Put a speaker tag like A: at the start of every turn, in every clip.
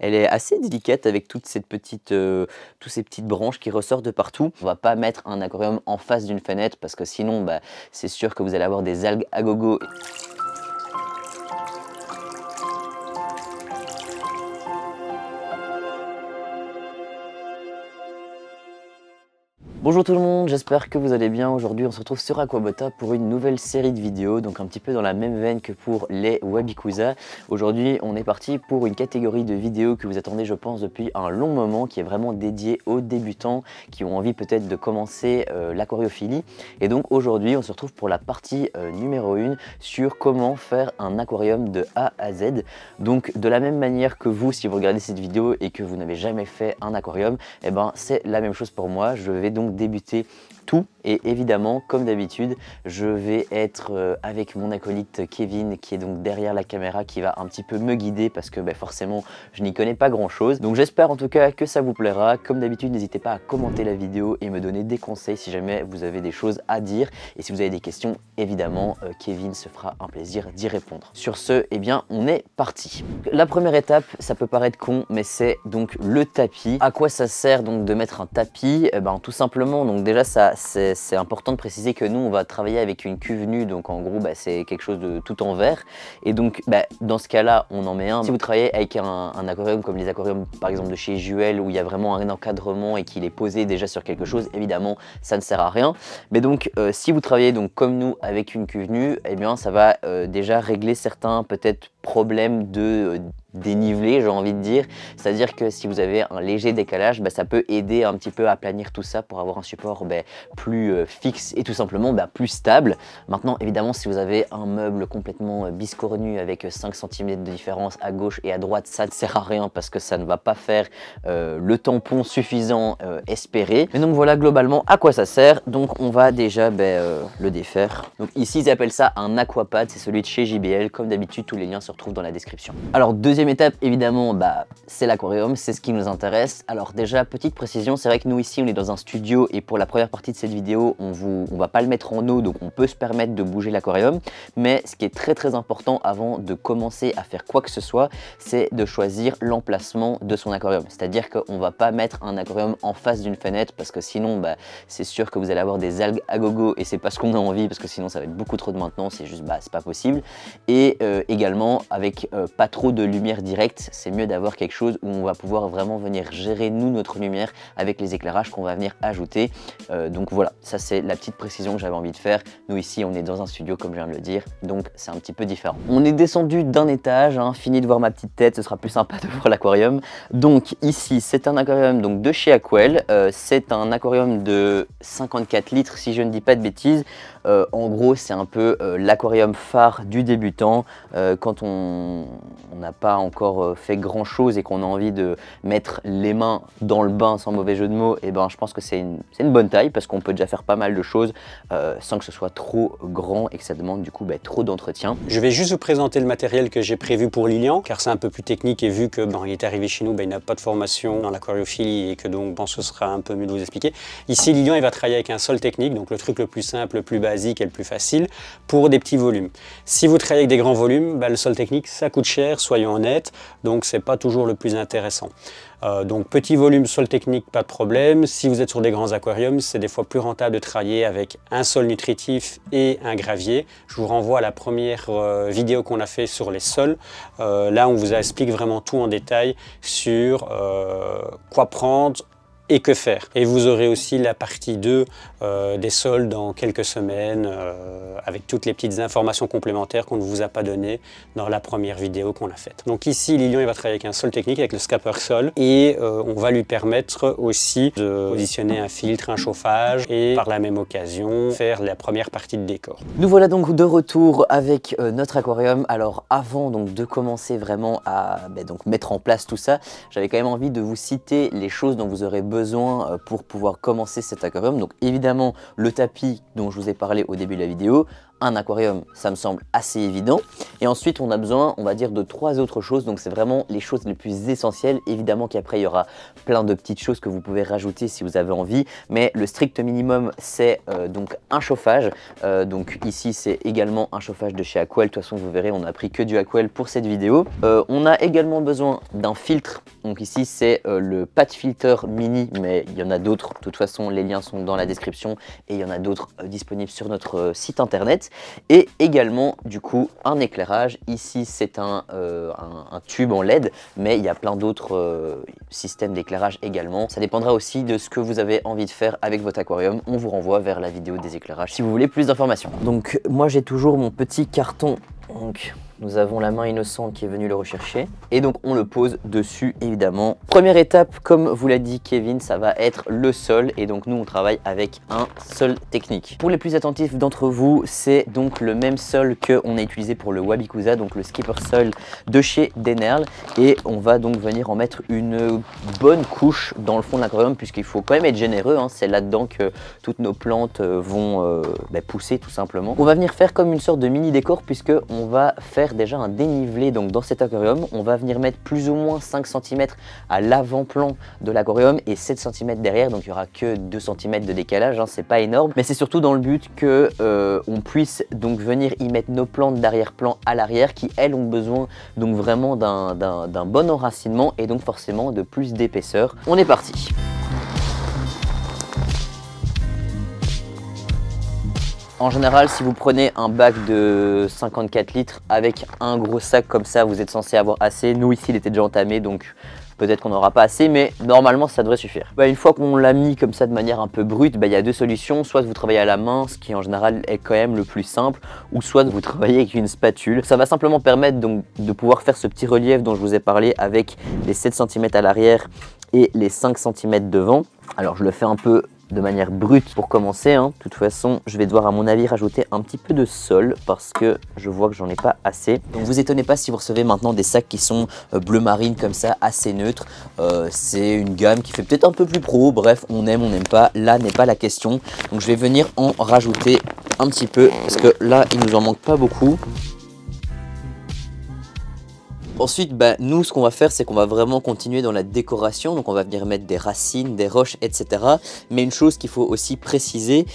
A: Elle est assez délicate avec toutes ces tous ces petites branches qui ressortent de partout. On va pas mettre un aquarium en face d'une fenêtre parce que sinon, c'est sûr que vous allez avoir des algues à gogo. Bonjour tout le monde, j'espère que vous allez bien. Aujourd'hui on se retrouve sur Aquabota pour une nouvelle série de vidéos, donc un petit peu dans la même veine que pour les Wabikusa. Aujourd'hui on est parti pour une catégorie de vidéos que vous attendez je pense depuis un long moment, qui est vraiment dédiée aux débutants qui ont envie peut-être de commencer l'aquariophilie. Et donc aujourd'hui on se retrouve pour la partie numéro 1 sur comment faire un aquarium de A à Z. Donc de la même manière que vous, si vous regardez cette vidéo et que vous n'avez jamais fait un aquarium, et c'est la même chose pour moi. Je vais donc débuter tout et évidemment comme d'habitude je vais être avec mon acolyte Kevin qui est donc derrière la caméra, qui va un petit peu me guider parce que forcément je n'y connais pas grand chose. Donc j'espère en tout cas que ça vous plaira. Comme d'habitude n'hésitez pas à commenter la vidéo et me donner des conseils si jamais vous avez des choses à dire, et si vous avez des questions évidemment Kevin se fera un plaisir d'y répondre. Sur ce, on est parti. La première étape, ça peut paraître con mais c'est donc le tapis. À quoi ça sert donc de mettre un tapis? Tout simplement, donc déjà c'est important de préciser que nous on va travailler avec une cuve nue, donc en gros c'est quelque chose de tout en verre, et donc dans ce cas là on en met un. Si vous travaillez avec un aquarium comme les aquariums par exemple de chez Juel, où il y a vraiment un encadrement et qu'il est posé déjà sur quelque chose, évidemment ça ne sert à rien. Mais donc si vous travaillez donc comme nous avec une cuve nue, ça va déjà régler certains peut-être problèmes de dénivelé, j'ai envie de dire. C'est-à-dire que si vous avez un léger décalage, ça peut aider un petit peu à planir tout ça pour avoir un support plus fixe et tout simplement plus stable. Maintenant évidemment si vous avez un meuble complètement biscornu avec 5 cm de différence à gauche et à droite, ça ne sert à rien parce que ça ne va pas faire le tampon suffisant espéré. Mais donc voilà globalement à quoi ça sert. Donc on va déjà le défaire. Donc ici ils appellent ça un aquapad, c'est celui de chez JBL. Comme d'habitude tous les liens se retrouvent dans la description. Alors deuxième étape évidemment c'est l'aquarium, c'est ce qui nous intéresse. Alors déjà petite précision, c'est vrai que nous ici on est dans un studio et pour la première partie de cette vidéo on va pas le mettre en eau, donc on peut se permettre de bouger l'aquarium. Mais ce qui est très important avant de commencer à faire quoi que ce soit, c'est de choisir l'emplacement de son aquarium. C'est à dire qu'on va pas mettre un aquarium en face d'une fenêtre parce que sinon c'est sûr que vous allez avoir des algues à gogo et c'est pas ce qu'on a envie, parce que sinon ça va être beaucoup trop de maintenance, c'est juste c'est pas possible. Et également avec pas trop de lumière directe, c'est mieux d'avoir quelque chose où on va pouvoir vraiment venir gérer nous notre lumière avec les éclairages qu'on va venir ajouter. Donc voilà, ça c'est la petite précision que j'avais envie de faire. Nous ici on est dans un studio comme je viens de le dire, donc c'est un petit peu différent. On est descendu d'un étage, fini de voir ma petite tête, ce sera plus sympa de voir l'aquarium. Donc ici c'est un aquarium donc de chez Aquel, c'est un aquarium de 54 litres si je ne dis pas de bêtises. En gros c'est un peu l'aquarium phare du débutant. Quand on n'a pas encore fait grand chose et qu'on a envie de mettre les mains dans le bain sans mauvais jeu de mots, je pense que c'est une bonne taille parce qu'on peut déjà faire pas mal de choses sans que ce soit trop grand et que ça demande du coup trop d'entretien.
B: Je vais juste vous présenter le matériel que j'ai prévu pour Lilian, car c'est un peu plus technique, et vu que il est arrivé chez nous, il n'a pas de formation dans l'aquariophilie et que donc je pense que ce sera un peu mieux de vous expliquer. Ici Lilian il va travailler avec un sol technique, donc le truc le plus simple, le plus basique et le plus facile pour des petits volumes. Si vous travaillez avec des grands volumes, le sol technique ça coûte cher, soyons honnêtes, donc c'est pas toujours le plus intéressant. Donc petit volume, sol technique, pas de problème. Si vous êtes sur des grands aquariums, c'est des fois plus rentable de travailler avec un sol nutritif et un gravier. Je vous renvoie à la première vidéo qu'on a fait sur les sols. Là on vous explique vraiment tout en détail sur quoi prendre et que faire. Et vous aurez aussi la partie 2 des sols dans quelques semaines avec toutes les petites informations complémentaires qu'on ne vous a pas données dans la première vidéo qu'on a faite. Donc ici Lilian il va travailler avec un sol technique, avec le scraper sol, et on va lui permettre aussi de positionner un filtre, un chauffage, et par la même occasion faire la première partie de décor.
A: Nous voilà donc de retour avec notre aquarium. Alors avant donc de commencer vraiment à mettre en place tout ça, j'avais quand même envie de vous citer les choses dont vous aurez besoin pour pouvoir commencer cet aquarium. Donc évidemment le tapis dont je vous ai parlé au début de la vidéo, un aquarium, ça me semble assez évident. Et ensuite, on a besoin, on va dire, de 3 autres choses. Donc c'est vraiment les choses les plus essentielles. Évidemment qu'après, il y aura plein de petites choses que vous pouvez rajouter si vous avez envie. Mais le strict minimum, c'est donc un chauffage. Donc ici, c'est également un chauffage de chez Aquel. De toute façon, vous verrez, on n'a pris que du Aquel pour cette vidéo. On a également besoin d'un filtre. Donc ici, c'est le Pad Filter Mini, mais il y en a d'autres. De toute façon, les liens sont dans la description et il y en a d'autres disponibles sur notre site internet. Et également, du coup, un éclairage. Ici, c'est un tube en LED, mais il y a plein d'autres systèmes d'éclairage également. Ça dépendra aussi de ce que vous avez envie de faire avec votre aquarium. On vous renvoie vers la vidéo des éclairages si vous voulez plus d'informations. Donc, moi, j'ai toujours mon petit carton. Donc, nous avons la main innocent qui est venue le rechercher et donc on le pose dessus évidemment. Première étape, comme vous l'a dit Kevin, ça va être le sol et donc nous on travaille avec un sol technique. Pour les plus attentifs d'entre vous, c'est donc le même sol qu'on a utilisé pour le Wabikusa, donc le Skipper Soil de chez Denerl, et on va donc venir en mettre une bonne couche dans le fond de l'aquarium puisqu'il faut quand même être généreux, hein. C'est là-dedans que toutes nos plantes vont pousser tout simplement. On va venir faire comme une sorte de mini décor puisque on va faire déjà un dénivelé donc dans cet aquarium. On va venir mettre plus ou moins 5 cm à l'avant-plan de l'aquarium et 7 cm derrière, donc il n'y aura que 2 cm de décalage, hein, c'est pas énorme, mais c'est surtout dans le but que on puisse donc venir y mettre nos plantes d'arrière-plan à l'arrière qui elles ont besoin donc vraiment d'un bon enracinement et donc forcément de plus d'épaisseur. On est parti. En général, si vous prenez un bac de 54 litres avec un gros sac comme ça, vous êtes censé avoir assez. Nous ici, il était déjà entamé, donc peut-être qu'on n'aura pas assez, mais normalement, ça devrait suffire. Une fois qu'on l'a mis comme ça de manière un peu brute, il y a 2 solutions. Soit vous travaillez à la main, ce qui en général est quand même le plus simple, ou soit vous travaillez avec une spatule. Ça va simplement permettre donc de pouvoir faire ce petit relief dont je vous ai parlé avec les 7 cm à l'arrière et les 5 cm devant. Alors, je le fais un peu de manière brute pour commencer, hein. De toute façon, je vais devoir à mon avis rajouter un petit peu de sol parce que je vois que j'en ai pas assez. Donc vous étonnez pas si vous recevez maintenant des sacs qui sont bleu marine comme ça, assez neutres. C'est une gamme qui fait peut-être un peu plus pro, bref, on aime, on n'aime pas, là n'est pas la question. Donc je vais venir en rajouter un petit peu parce que là il nous en manque pas beaucoup. Ensuite, nous, ce qu'on va faire, c'est qu'on va vraiment continuer dans la décoration. Donc, on va venir mettre des racines, des roches, etc. Mais une chose qu'il faut aussi préciser,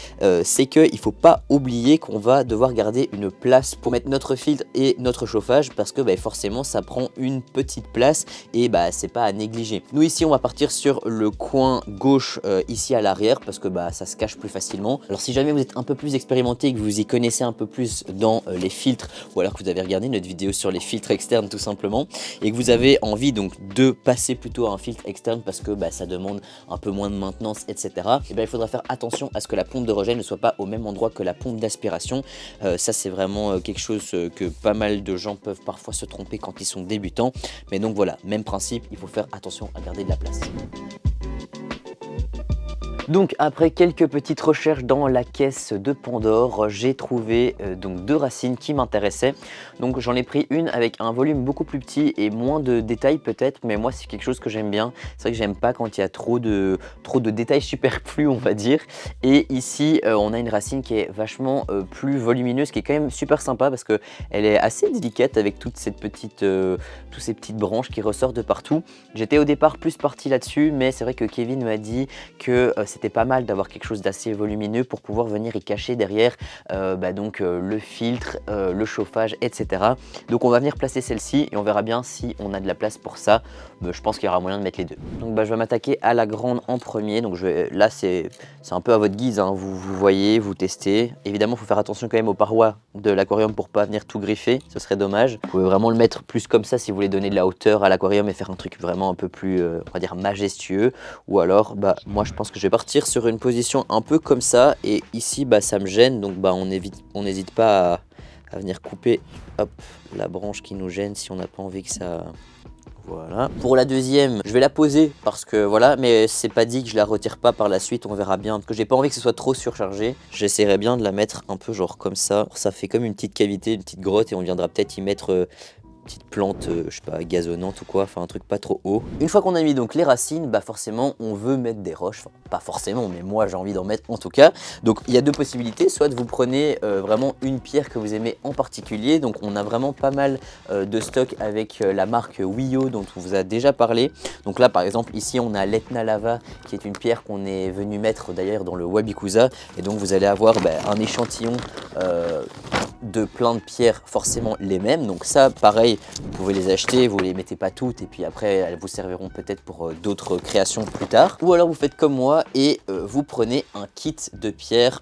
A: c'est qu'il ne faut pas oublier qu'on va devoir garder une place pour mettre notre filtre et notre chauffage parce que forcément, ça prend une petite place et c'est pas à négliger. Nous, ici, on va partir sur le coin gauche ici à l'arrière parce que ça se cache plus facilement. Alors, si jamais vous êtes un peu plus expérimenté et que vous y connaissez un peu plus dans les filtres ou alors que vous avez regardé notre vidéo sur les filtres externes tout simplement, et que vous avez envie donc de passer plutôt à un filtre externe parce que ça demande un peu moins de maintenance, etc. Et il faudra faire attention à ce que la pompe de rejet ne soit pas au même endroit que la pompe d'aspiration. Ça c'est vraiment quelque chose que pas mal de gens peuvent parfois se tromper quand ils sont débutants. Mais donc voilà, même principe, il faut faire attention à garder de la place. Donc après quelques petites recherches dans la caisse de Pandore, j'ai trouvé donc 2 racines qui m'intéressaient. Donc j'en ai pris une avec un volume beaucoup plus petit et moins de détails peut-être, mais moi c'est quelque chose que j'aime bien. C'est vrai que j'aime pas quand il y a trop de détails superflus, on va dire. Et ici on a une racine qui est vachement plus volumineuse, qui est quand même super sympa parce que elle est assez délicate avec toutes ces petites branches qui ressortent de partout. J'étais au départ plus parti là-dessus, mais c'est vrai que Kevin m'a dit que c'était pas mal d'avoir quelque chose d'assez volumineux pour pouvoir venir y cacher derrière le filtre, le chauffage, etc. Donc on va venir placer celle-ci et on verra bien si on a de la place pour ça. Je pense qu'il y aura moyen de mettre les deux. Donc je vais m'attaquer à la grande en premier. Donc là c'est un peu à votre guise, hein. Vous voyez, vous testez. Évidemment il faut faire attention quand même aux parois de l'aquarium pour pas venir tout griffer, ce serait dommage. Vous pouvez vraiment le mettre plus comme ça si vous voulez donner de la hauteur à l'aquarium et faire un truc vraiment un peu plus on va dire majestueux. Ou alors moi je pense que je vais partir sur une position un peu comme ça et ici ça me gêne, donc on n'hésite pas à venir couper la branche qui nous gêne si on n'a pas envie que ça... Voilà. Pour la deuxième, je vais la poser parce que voilà, mais c'est pas dit que je la retire pas par la suite, on verra bien. Parce que j'ai pas envie que ce soit trop surchargé. J'essaierai bien de la mettre un peu genre comme ça. Ça fait comme une petite cavité, une petite grotte et on viendra peut-être y mettre petite plante, je sais pas, gazonnante ou quoi, enfin un truc pas trop haut. Une fois qu'on a mis donc les racines, bah forcément on veut mettre des roches, enfin pas forcément, mais moi j'ai envie d'en mettre en tout cas. Donc il y a deux possibilités, soit vous prenez vraiment une pierre que vous aimez en particulier, donc on a vraiment pas mal de stock avec la marque Wio dont on vous a déjà parlé. Donc là par exemple ici on a l'Etna Lava qui est une pierre qu'on est venu mettre d'ailleurs dans le Wabikusa, et donc vous allez avoir un échantillon de plein de pierres forcément les mêmes. Donc ça pareil, vous pouvez les acheter, vous les mettez pas toutes et puis après elles vous serviront peut-être pour d'autres créations plus tard. Ou alors vous faites comme moi et vous prenez un kit de pierres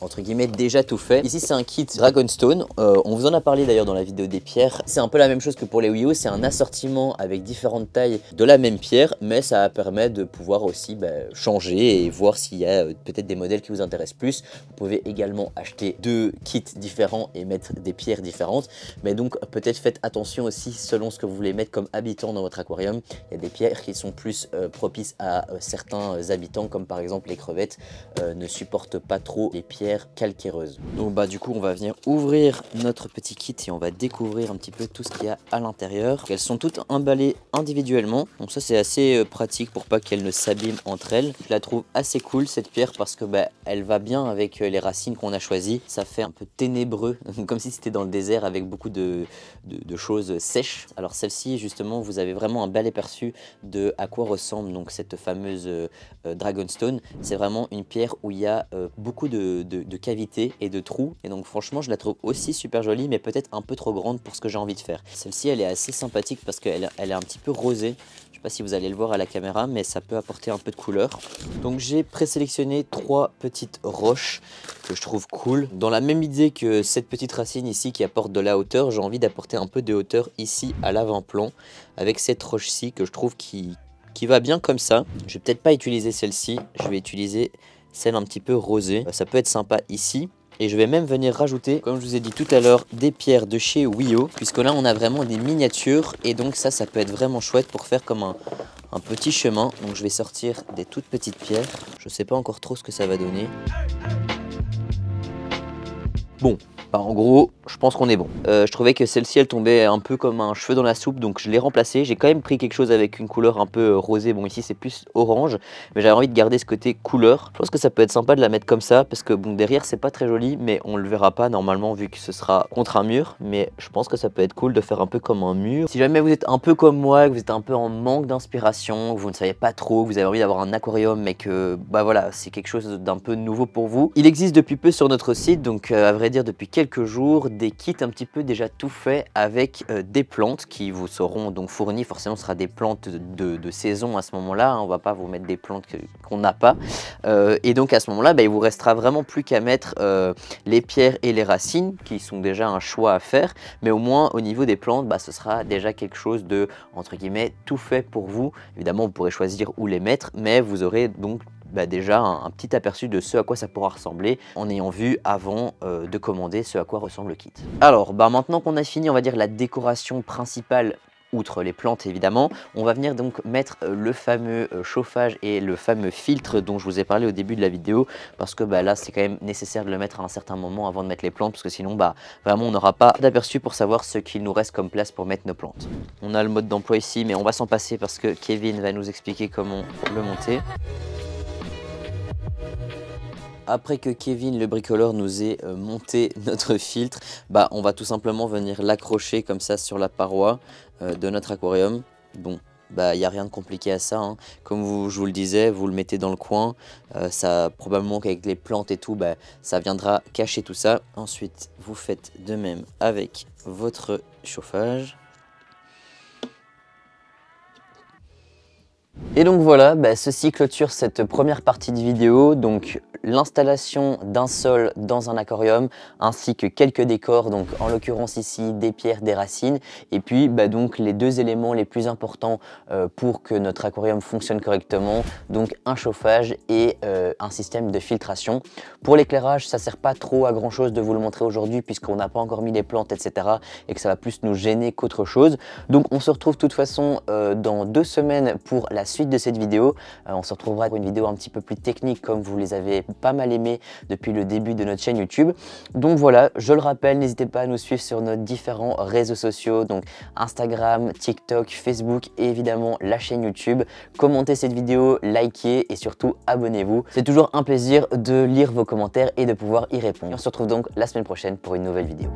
A: entre guillemets déjà tout fait. Ici c'est un kit Dragonstone, on vous en a parlé d'ailleurs dans la vidéo des pierres. C'est un peu la même chose que pour les Wii U, c'est un assortiment avec différentes tailles de la même pierre, mais ça permet de pouvoir aussi changer et voir s'il y a peut-être des modèles qui vous intéressent plus. Vous pouvez également acheter deux kits différents et mettre des pierres différentes, mais donc peut-être faites attention aussi selon ce que vous voulez mettre comme habitant dans votre aquarium. Il y a des pierres qui sont plus propices à certains habitants, comme par exemple les crevettes ne supportent pas trop les pierres calcaireuses. Donc du coup on va venir ouvrir notre petit kit et on va découvrir un petit peu tout ce qu'il y a à l'intérieur. Elles sont toutes emballées individuellement, donc ça c'est assez pratique pour pas qu'elles ne s'abîment entre elles. Je la trouve assez cool cette pierre parce que elle va bien avec les racines qu'on a choisies. Ça fait un peu ténébreux, comme si c'était dans le désert avec beaucoup de choses sèches. Alors celle-ci justement vous avez vraiment un bel aperçu de à quoi ressemble donc cette fameuse Dragonstone. C'est vraiment une pierre où il y a beaucoup de cavités et de trous, et donc franchement je la trouve aussi super jolie, mais peut-être un peu trop grande pour ce que j'ai envie de faire. Celle-ci elle est assez sympathique parce qu'elle est un petit peu rosée. Je sais pas si vous allez le voir à la caméra, mais ça peut apporter un peu de couleur. Donc j'ai présélectionné 3 petites roches que je trouve cool. Dans la même idée que cette petite racine ici qui apporte de la hauteur, j'ai envie d'apporter un peu de hauteur ici à l'avant-plan avec cette roche-ci que je trouve qui va bien comme ça. Je vais peut-être pas utiliser celle-ci, je vais utiliser celle un petit peu rosée. Ça peut être sympa ici. Et je vais même venir rajouter, comme je vous ai dit tout à l'heure, des pierres de chez Wio, puisque là on a vraiment des miniatures, et donc ça peut être vraiment chouette pour faire comme un petit chemin. Donc je vais sortir des toutes petites pierres, je sais pas encore trop ce que ça va donner. Bon, en gros, je pense qu'on est bon. Je trouvais que celle-ci, elle tombait un peu comme un cheveu dans la soupe, donc je l'ai remplacée. J'ai quand même pris quelque chose avec une couleur un peu rosée. Bon, ici, c'est plus orange, mais j'avais envie de garder ce côté couleur. Je pense que ça peut être sympa de la mettre comme ça, parce que bon, derrière, c'est pas très joli, mais on le verra pas normalement, vu que ce sera contre un mur. Mais je pense que ça peut être cool de faire un peu comme un mur. Si jamais vous êtes un peu comme moi, que vous êtes un peu en manque d'inspiration, que vous ne savez pas trop, que vous avez envie d'avoir un aquarium, mais que, voilà, c'est quelque chose d'un peu nouveau pour vous. Il existe depuis peu sur notre site, donc à vrai dire, depuis quelques jours, des kits un petit peu déjà tout faits avec des plantes qui vous seront donc fournies. Forcément ce sera des plantes de saison à ce moment là, on va pas vous mettre des plantes qu'on n'a pas, et donc à ce moment là il vous restera vraiment plus qu'à mettre les pierres et les racines qui sont déjà un choix à faire, mais au moins au niveau des plantes ce sera déjà quelque chose de entre guillemets tout fait pour vous. Évidemment vous pourrez choisir où les mettre, mais vous aurez donc déjà un petit aperçu de ce à quoi ça pourra ressembler en ayant vu avant de commander ce à quoi ressemble le kit. Alors maintenant qu'on a fini on va dire la décoration principale, outre les plantes évidemment, on va venir donc mettre le fameux chauffage et le fameux filtre dont je vous ai parlé au début de la vidéo, parce que là c'est quand même nécessaire de le mettre à un certain moment avant de mettre les plantes, parce que sinon vraiment on n'aura pas d'aperçu pour savoir ce qu'il nous reste comme place pour mettre nos plantes. On a le mode d'emploi ici, mais on va s'en passer parce que Kevin va nous expliquer comment le monter. Après que Kevin le bricoleur nous ait monté notre filtre, on va tout simplement venir l'accrocher comme ça sur la paroi de notre aquarium. Bon, il n'y a rien de compliqué à ça, hein. Comme je vous le disais, vous le mettez dans le coin, ça probablement qu'avec les plantes et tout, ça viendra cacher tout ça. Ensuite, vous faites de même avec votre chauffage. Et donc voilà, ceci clôture cette première partie de vidéo, donc l'installation d'un sol dans un aquarium ainsi que quelques décors, donc en l'occurrence ici des pierres, des racines, et puis donc les deux éléments les plus importants pour que notre aquarium fonctionne correctement, donc un chauffage et un système de filtration. Pour l'éclairage, ça sert pas trop à grand chose de vous le montrer aujourd'hui puisqu'on n'a pas encore mis les plantes, etc. et que ça va plus nous gêner qu'autre chose. Donc on se retrouve de toute façon dans 2 semaines pour la suite de cette vidéo. On se retrouvera pour une vidéo un petit peu plus technique comme vous les avez pas mal aimé depuis le début de notre chaîne YouTube. Donc voilà, je le rappelle, n'hésitez pas à nous suivre sur nos différents réseaux sociaux, donc Instagram, TikTok, Facebook et évidemment la chaîne YouTube. Commentez cette vidéo, likez et surtout abonnez-vous. C'est toujours un plaisir de lire vos commentaires et de pouvoir y répondre. On se retrouve donc la semaine prochaine pour une nouvelle vidéo.